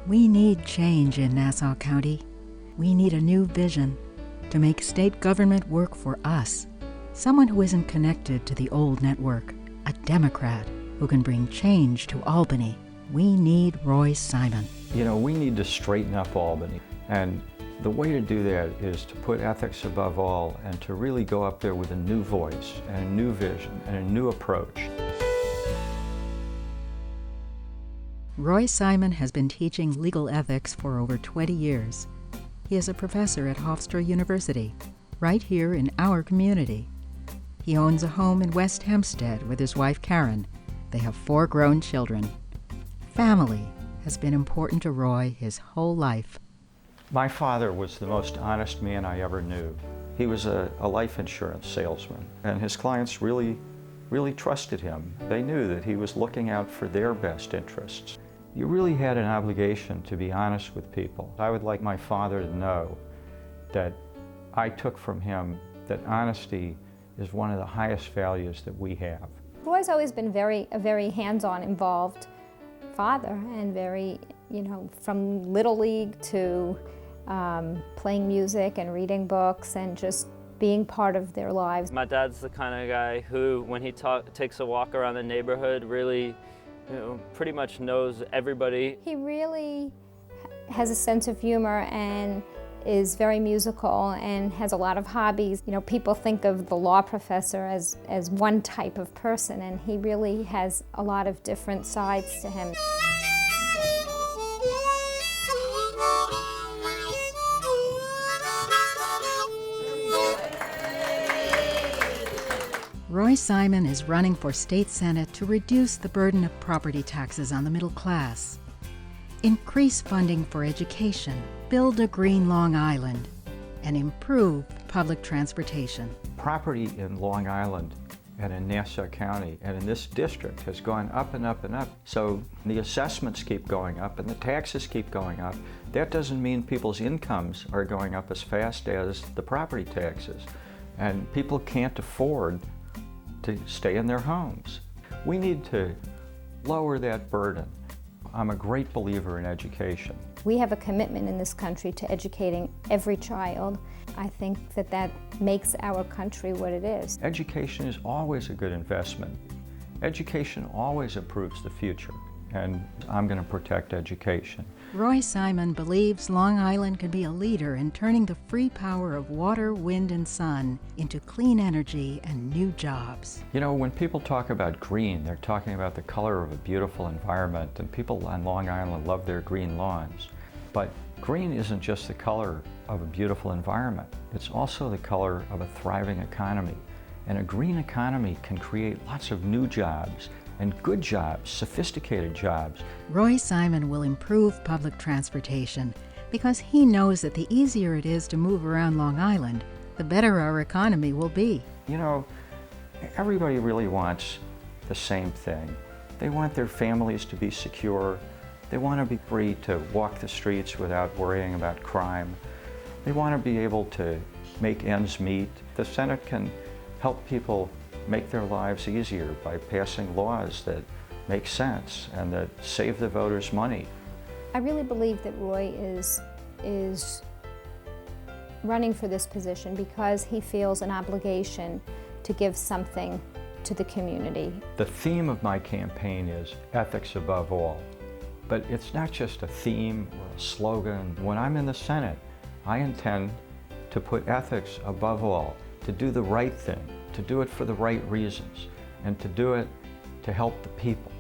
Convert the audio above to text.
We need change in Nassau County. We need a new vision to make state government work for us. Someone who isn't connected to the old network. A Democrat who can bring change to Albany. We need Roy Simon. You know, we need to straighten up Albany. And the way to do that is to put ethics above all and to really go up there with a new voice and a new vision and a new approach. Roy Simon has been teaching legal ethics for over 20 years. He is a professor at Hofstra University, right here in our community. He owns a home in West Hempstead with his wife Karen. They have 4 grown children. Family has been important to Roy his whole life. My father was the most honest man I ever knew. He was a life insurance salesman, and his clients really trusted him. They knew that he was looking out for their best interests. You really had an obligation to be honest with people. I would like my father to know that I took from him that honesty is one of the highest values that we have. Roy's always been a very hands-on involved father, and very, from Little League to playing music and reading books and just being part of their lives. My dad's the kind of guy who, when he takes a walk around the neighborhood, really, pretty much knows everybody. He really has a sense of humor and is very musical and has a lot of hobbies. People think of the law professor as one type of person, and he really has a lot of different sides to him. Roy Simon is running for state senate to reduce the burden of property taxes on the middle class, increase funding for education, build a green Long Island, and improve public transportation. Property in Long Island and in Nassau County and in this district has gone up and up and up. So the assessments keep going up and the taxes keep going up. That doesn't mean people's incomes are going up as fast as the property taxes. And people can't afford to stay in their homes. We need to lower that burden. I'm a great believer in education. We have a commitment in this country to educating every child. I think that makes our country what it is. Education is always a good investment. Education always improves the future, and I'm going to protect education. Roy Simon believes Long Island can be a leader in turning the free power of water, wind, and sun into clean energy and new jobs. When people talk about green, they're talking about the color of a beautiful environment, and people on Long Island love their green lawns. But green isn't just the color of a beautiful environment. It's also the color of a thriving economy. And a green economy can create lots of new jobs and good jobs, sophisticated jobs. Roy Simon will improve public transportation because he knows that the easier it is to move around Long Island, the better our economy will be. Everybody really wants the same thing. They want their families to be secure. They want to be free to walk the streets without worrying about crime. They want to be able to make ends meet. The Senate can help people make their lives easier by passing laws that make sense and that save the voters money. I really believe that Roy is running for this position because he feels an obligation to give something to the community. The theme of my campaign is ethics above all. But it's not just a theme or a slogan. When I'm in the Senate, I intend to put ethics above all, to do the right thing, to do it for the right reasons, and to do it to help the people.